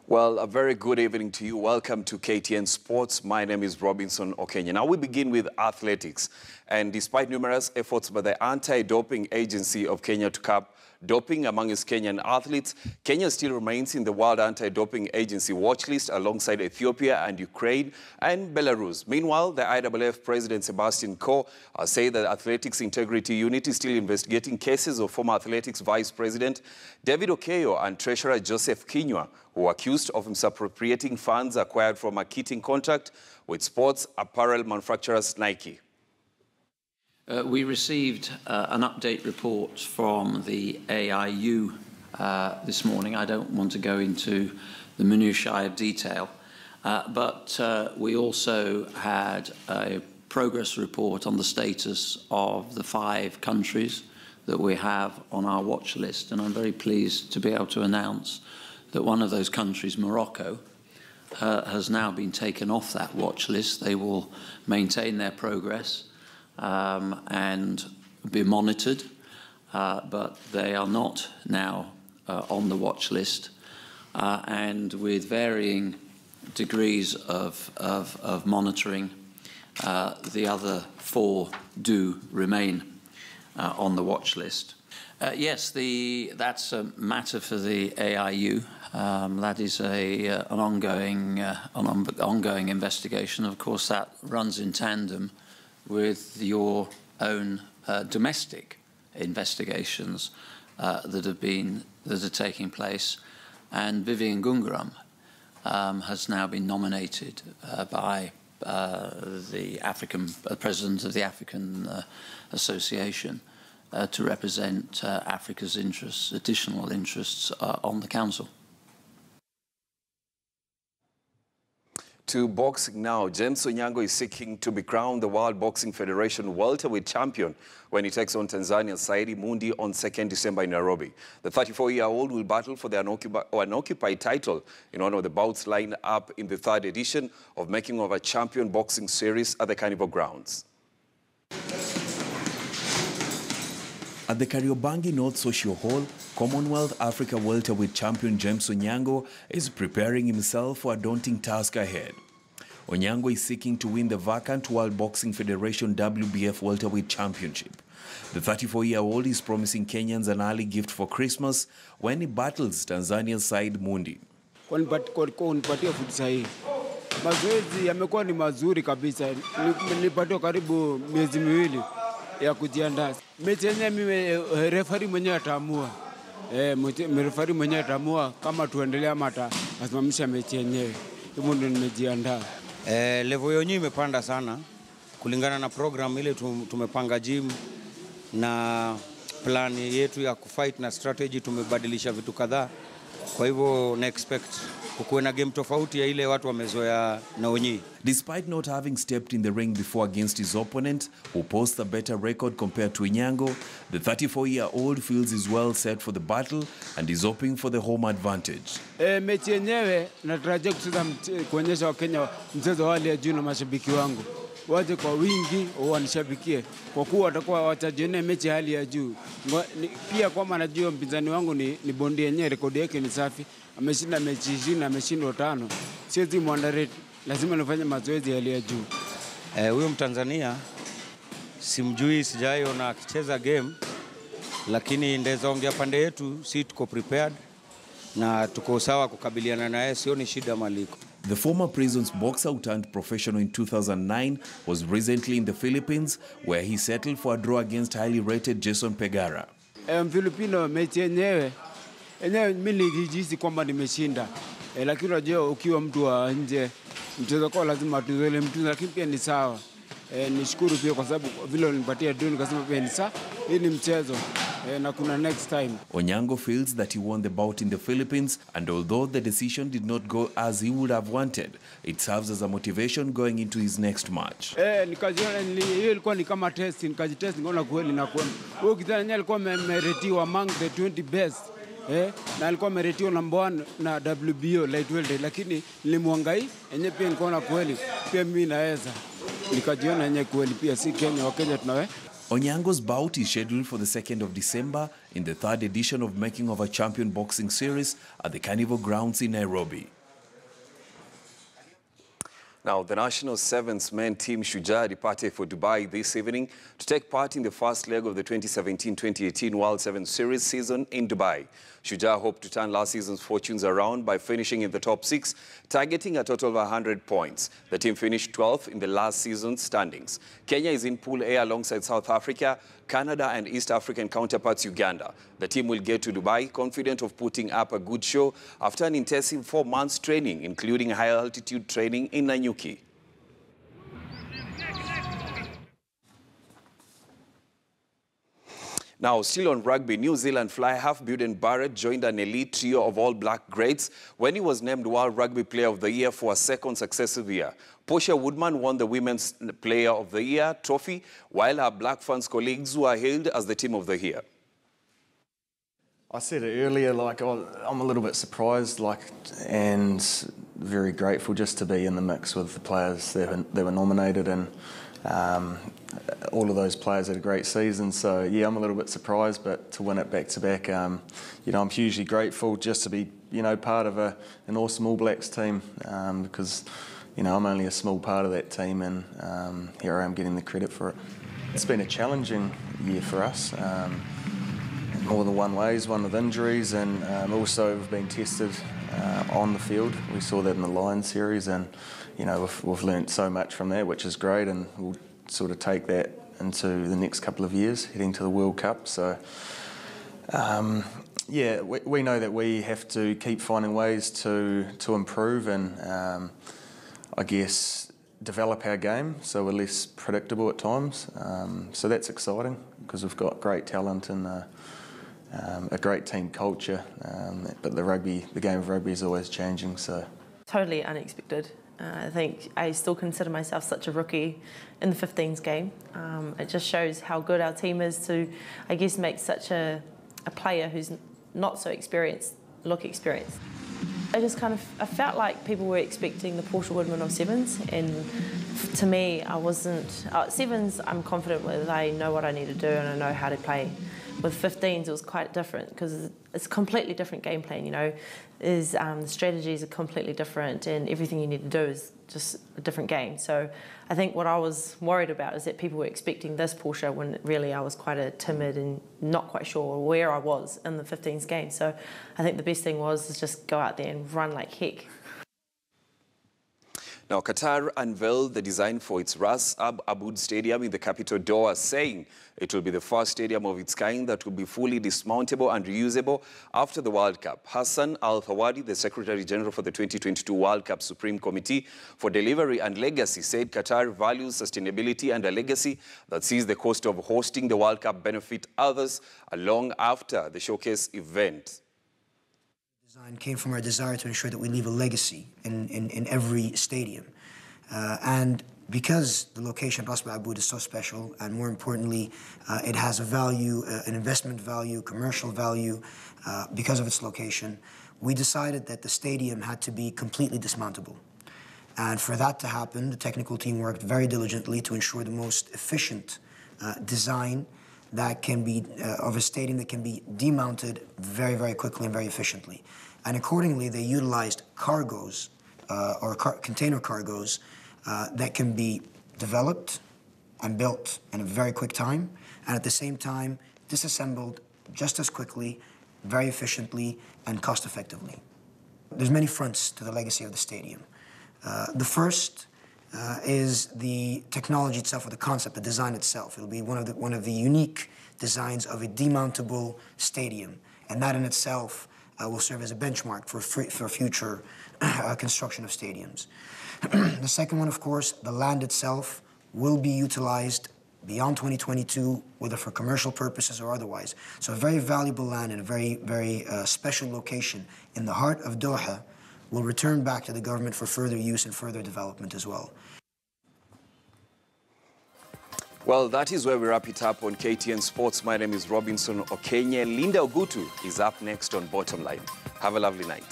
Well, a very good evening to you. Welcome to KTN Sports. My name is Robinson Okenya. Now we begin with athletics. And despite numerous efforts by the Anti-Doping Agency of Kenya to curb doping among its Kenyan athletes, Kenya still remains in the World Anti-Doping Agency watch list alongside Ethiopia and Ukraine and Belarus. Meanwhile, the IAAF President Sebastian Coe said that Athletics Integrity Unit is still investigating cases of former Athletics Vice President David Okeyo and Treasurer Joseph Kinyua, who were accused of misappropriating funds acquired from a kitting contract with sports apparel manufacturers Nike. We received an update report from the AIU this morning. I don't want to go into the minutiae of detail, but we also had a progress report on the status of the 5 countries that we have on our watch list, and I'm very pleased to be able to announce that one of those countries, Morocco, has now been taken off that watch list. They will maintain their progress and be monitored, but they are not now on the watch list, and with varying degrees of monitoring, the other 4 do remain on the watch list. Yes, that's a matter for the AIU. That is an ongoing investigation. Of course, that runs in tandem with your own domestic investigations that are taking place. And Vivian Gungaram has now been nominated by the President of the African Association to represent Africa's interests, additional interests on the Council. To boxing now, James Onyango is seeking to be crowned the World Boxing Federation welterweight champion when he takes on Tanzania's Saidi Mundi on 2nd December in Nairobi. The 34-year-old will battle for the unoccupied title in one of the bouts lined up in the 3rd edition of Making of a Champion boxing series at the Carnival Grounds. At the Kariobangi North Social Hall, Commonwealth Africa welterweight champion James Onyango is preparing himself for a daunting task ahead. Onyango is seeking to win the vacant World Boxing Federation WBF welterweight championship. The 34-year-old is promising Kenyans an early gift for Christmas when he battles Tanzania's Saidi Mundi. Mazoezi yamekuwa ni mazuri kabisa. Nilipata karibu miezi miwili ya kujiandaa. Mechi yenyewe mimi referee mwenyewe ataamua. Referee mwenyewe ataamua kama tuendelea ama atasimamisha mechi yenyewe. Hivyo ndio nimejiandaa. Level yenyewe imepanda sana kulingana na program ile tumepanga gym na plan yetu ya kufight na strategy tumebadilisha vitu kadhaa. Kwa hivyo na expect kukuwe na game tofauti ya ile watu wamezoea na Onyi. Despite not having stepped in the ring before against his opponent, who posts a better record compared to Onyango, the 34-year-old feels he's well set for the battle and is hoping for the home advantage. Mechi yenyewe natarajia kuonyesha Wakenya mchezo wa hali ya juu na mashabiki wangu. Waje kwa wingi wanishabikie kwa kuwa watakuwa watajione mechi hali ya juu. Pia kwamba najua mpinzani wangu ni bondi yenyewe, rekodi yake ni safi. Ameshinda mechi 20 na ameshindwa 5. Siwezi muandarate, lazima nifanye mazoezi hali ya juu. Huyo Mtanzania simjui, sijaona akicheza game, lakini ndeza ongea pande yetu, si tuko prepared na tuko sawa kukabiliana naye, sio ni shida maliko. The former prisons boxer turned professional in 2009 was recently in the Philippines, where he settled for a draw against highly rated Jason Pegara. Filipino mechi yenyewe mimi nilijihisi kwamba nimeshinda. Lakini unajua ukiwa mtu wa nje mchezo kwa lazima tuzoele mtu, lakini pia ni sawa. Nishukuru pia kwa sababu vile ulinipatia duni nikasema pia ni sawa. Hii ni mchezo. Na kuna next time. Onyango feels that he won the bout in the Philippines, and although the decision did not go as he would have wanted, it serves as a motivation going into his next match. Nikajiona hiyo ilikuwa ni kama test, nikajitest ngaona kweli na kweli. Huyo kijana alikuwa ameretiwa among the 20 best. Na alikuwa ameretiwa number 1 na WBO lightweight, lakini nilimwangai yenyewe pia nikaona kweli pia mimi naweza. Nikajiona yenyewe kweli pia si Kenya, wa Kenya tunawe. Onyango's bout is scheduled for the 2nd of December in the 3rd edition of Making of a Champion boxing series at the Carnival Grounds in Nairobi. Now, the national sevens men team Shujaa departed for Dubai this evening to take part in the first leg of the 2017-2018 World Sevens Series season in Dubai. Shujaa hoped to turn last season's fortunes around by finishing in the top 6, targeting a total of 100 points. The team finished 12th in the last season's standings. Kenya is in Pool A alongside South Africa, Canada and East African counterparts Uganda. The team will get to Dubai confident of putting up a good show after an intensive 4 months training, including high-altitude training in Nanyuki. Now, still on rugby, New Zealand fly half Beauden Barrett joined an elite trio of All Black greats when he was named World Rugby Player of the Year for a second successive year. Portia Woodman won the Women's Player of the Year trophy, while her Black Ferns colleagues were hailed as the Team of the Year. I said it earlier, I'm a little bit surprised, and very grateful just to be in the mix with the players that were nominated, and all of those players had a great season. So yeah, I'm a little bit surprised, but to win it back to back, I'm hugely grateful just to be, part of an awesome All Blacks team, because, I'm only a small part of that team, and here I am getting the credit for it. It's been a challenging year for us. More than one ways, one with injuries, and also we've been tested on the field. We saw that in the Lions series, and we've learnt so much from that, which is great, and we'll sort of take that into the next couple of years, heading to the World Cup. So yeah, we know that we have to keep finding ways to improve and I guess develop our game so we're less predictable at times. So that's exciting because we've got great talent and a great team culture, but the game of rugby is always changing. So totally unexpected. I think I still consider myself such a rookie in the 15s game. It just shows how good our team is to, I guess, make such a player who's not so experienced look experienced. I felt like people were expecting the Portia Woodman of sevens, and to me, I wasn't. Sevens, I'm confident with. I know what I need to do and I know how to play. With 15s, it was quite different because it's a completely different game plan. The strategies are completely different, and everything you need to do is just a different game. So I think what I was worried about is that people were expecting this Portia when really I was quite a timid and not quite sure where I was in the 15s game. So I think the best thing was just go out there and run like heck. Now, Qatar unveiled the design for its Ras Al Aboud Stadium in the capital Doha, saying it will be the first stadium of its kind that will be fully dismountable and reusable after the World Cup. Hassan Al-Thawadi, the Secretary General for the 2022 World Cup Supreme Committee for Delivery and Legacy, said Qatar values sustainability and a legacy that sees the cost of hosting the World Cup benefit others long after the showcase event. Design came from our desire to ensure that we leave a legacy in every stadium. And because the location of Ras Al Aboud is so special, and more importantly, it has a value, an investment value, commercial value, because of its location, we decided that the stadium had to be completely dismountable. And for that to happen, the technical team worked very diligently to ensure the most efficient design that can be of a stadium that can be demounted very, very quickly and very efficiently. And accordingly, they utilized cargoes container cargoes that can be developed and built in a very quick time, and at the same time disassembled just as quickly, very efficiently, and cost effectively. There's many fronts to the legacy of the stadium. The first is the technology itself, or the concept, the design itself. It'll be one of the unique designs of a demountable stadium, and that in itself will serve as a benchmark for future construction of stadiums. The second one, of course, the land itself will be utilized beyond 2022, whether for commercial purposes or otherwise. So a very valuable land in a very, very special location in the heart of Doha will return back to the government for further use and further development as well. Well, that is where we wrap it up on KTN Sports. My name is Robinson Okenye. Linda Ogutu is up next on Bottom Line. Have a lovely night.